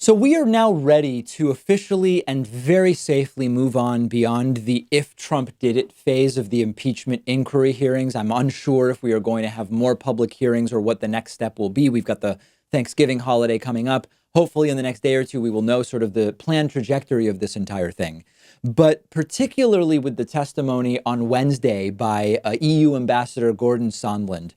So we are now ready to officially and very safely move on beyond the if Trump did it phase of the impeachment inquiry hearings. I'm unsure if we are going to have more public hearings or what the next step will be. We've got the Thanksgiving holiday coming up. Hopefully in the next day or two, we will know sort of the planned trajectory of this entire thing. But particularly with the testimony on Wednesday by EU Ambassador Gordon Sondland,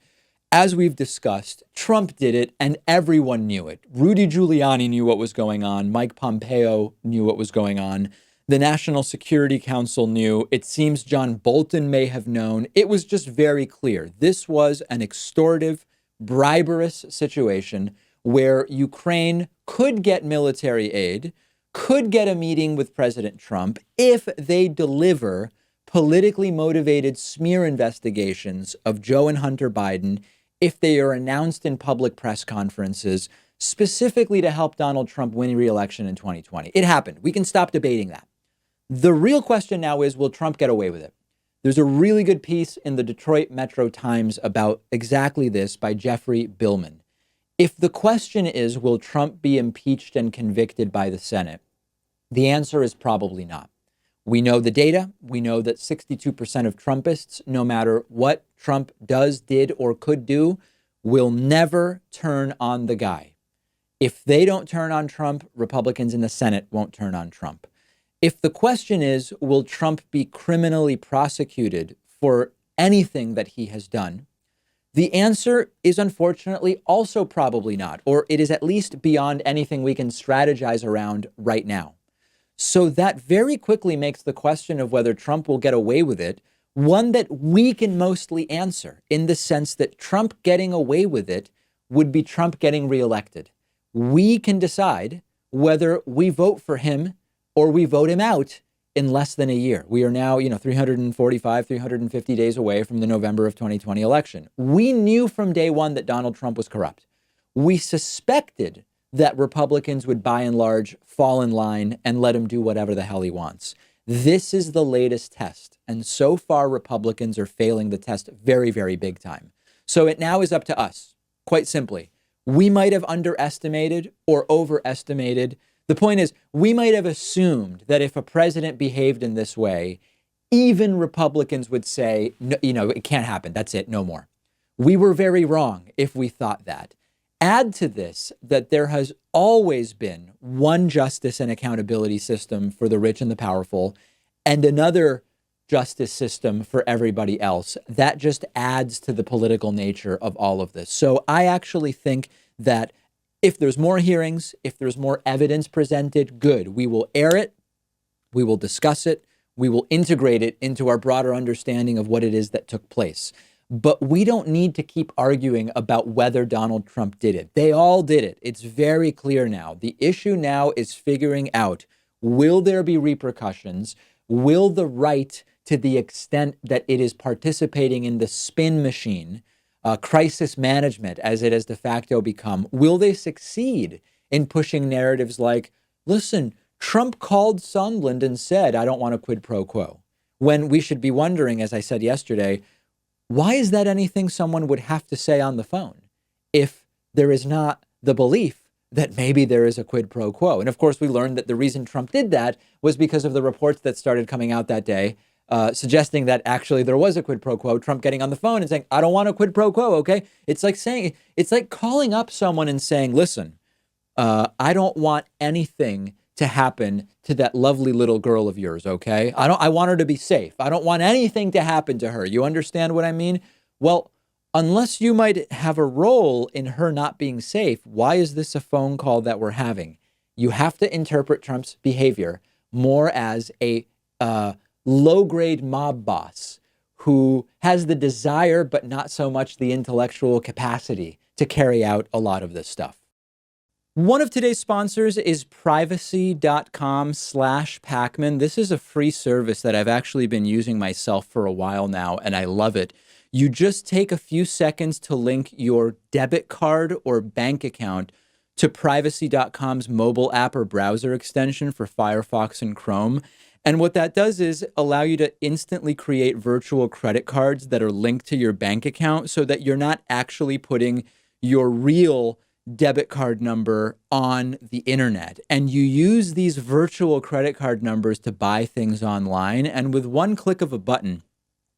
as we've discussed, Trump did it and everyone knew it. Rudy Giuliani knew what was going on. Mike Pompeo knew what was going on. The National Security Council knew. It seems John Bolton may have known. It was just very clear. This was an extortive, briberous situation where Ukraine could get military aid, could get a meeting with President Trump if they deliver politically motivated smear investigations of Joe and Hunter Biden, if they are announced in public press conferences, specifically to help Donald Trump win re-election in 2020. It happened. We can stop debating that. The real question now is, will Trump get away with it? There's a really good piece in the Detroit Metro Times about exactly this by Jeffrey Billman. If the question is, will Trump be impeached and convicted by the Senate? The answer is probably not. We know the data. We know that 62% of Trumpists, no matter what Trump does, did, or could do, will never turn on the guy. If they don't turn on Trump, Republicans in the Senate won't turn on Trump. If the question is, will Trump be criminally prosecuted for anything that he has done? The answer is unfortunately also probably not, or it is at least beyond anything we can strategize around right now. So that very quickly makes the question of whether Trump will get away with it one that we can mostly answer, in the sense that Trump getting away with it would be Trump getting reelected. We can decide whether we vote for him or we vote him out in less than a year. We are now, 345, 350 days away from the November of 2020 election. We knew from day one that Donald Trump was corrupt. We suspected that Republicans would by and large fall in line and let him do whatever the hell he wants. This is the latest test. And so far, Republicans are failing the test very, very big time. So it now is up to us, quite simply. We might have underestimated or overestimated. The point is, we might have assumed that if a president behaved in this way, even Republicans would say, no, it can't happen. That's it. No more. We were very wrong if we thought that. Add to this that there has always been one justice and accountability system for the rich and the powerful and another justice system for everybody else. That just adds to the political nature of all of this. So I actually think that if there's more hearings, if there's more evidence presented, good. We will air it. We will discuss it. We will integrate it into our broader understanding of what it is that took place. But we don't need to keep arguing about whether Donald Trump did it. They all did it. It's very clear now. The issue now is figuring out, will there be repercussions? Will the right, to the extent that it is participating in the spin machine, crisis management, as it has de facto become, will they succeed in pushing narratives like, listen, Trump called Sondland and said, I don't want a quid pro quo, when we should be wondering, as I said yesterday, why is that anything someone would have to say on the phone if there is not the belief that maybe there is a quid pro quo? And of course, we learned that the reason Trump did that was because of the reports that started coming out that day, suggesting that actually there was a quid pro quo. Trump getting on the phone and saying, I don't want a quid pro quo. OK, it's like calling up someone and saying, listen, I don't want anything to happen to that lovely little girl of yours, okay? I want her to be safe. I don't want anything to happen to her. You understand what I mean? Well, unless you might have a role in her not being safe, why is this a phone call that we're having? You have to interpret Trump's behavior more as a low-grade mob boss who has the desire, but not so much the intellectual capacity to carry out a lot of this stuff. One of today's sponsors is privacy.com/Pakman. This is a free service that I've actually been using myself for a while now, and I love it. You just take a few seconds to link your debit card or bank account to privacy.com's mobile app or browser extension for Firefox and Chrome. And what that does is allow you to instantly create virtual credit cards that are linked to your bank account so that you're not actually putting your real debit card number on the internet. And you use these virtual credit card numbers to buy things online. And with one click of a button,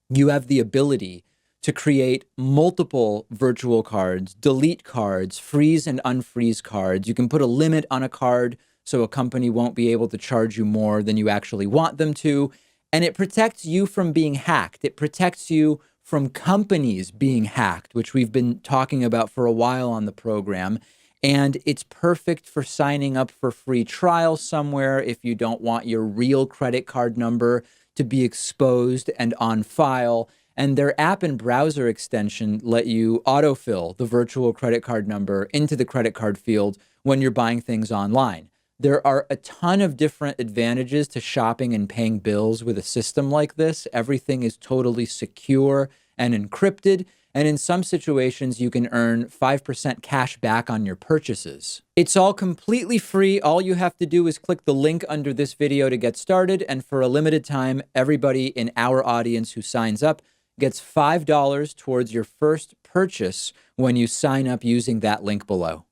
you have the ability to create multiple virtual cards, delete cards, freeze and unfreeze cards. You can put a limit on a card so a company won't be able to charge you more than you actually want them to. And it protects you from being hacked. It protects you from companies being hacked, which we've been talking about for a while on the program. And it's perfect for signing up for free trials somewhere if you don't want your real credit card number to be exposed and on file. And their app and browser extension let you autofill the virtual credit card number into the credit card field when you're buying things online. There are a ton of different advantages to shopping and paying bills with a system like this. Everything is totally secure and encrypted. And in some situations, you can earn 5% cash back on your purchases. It's all completely free. All you have to do is click the link under this video to get started. And for a limited time, everybody in our audience who signs up gets $5 towards your first purchase when you sign up using that link below.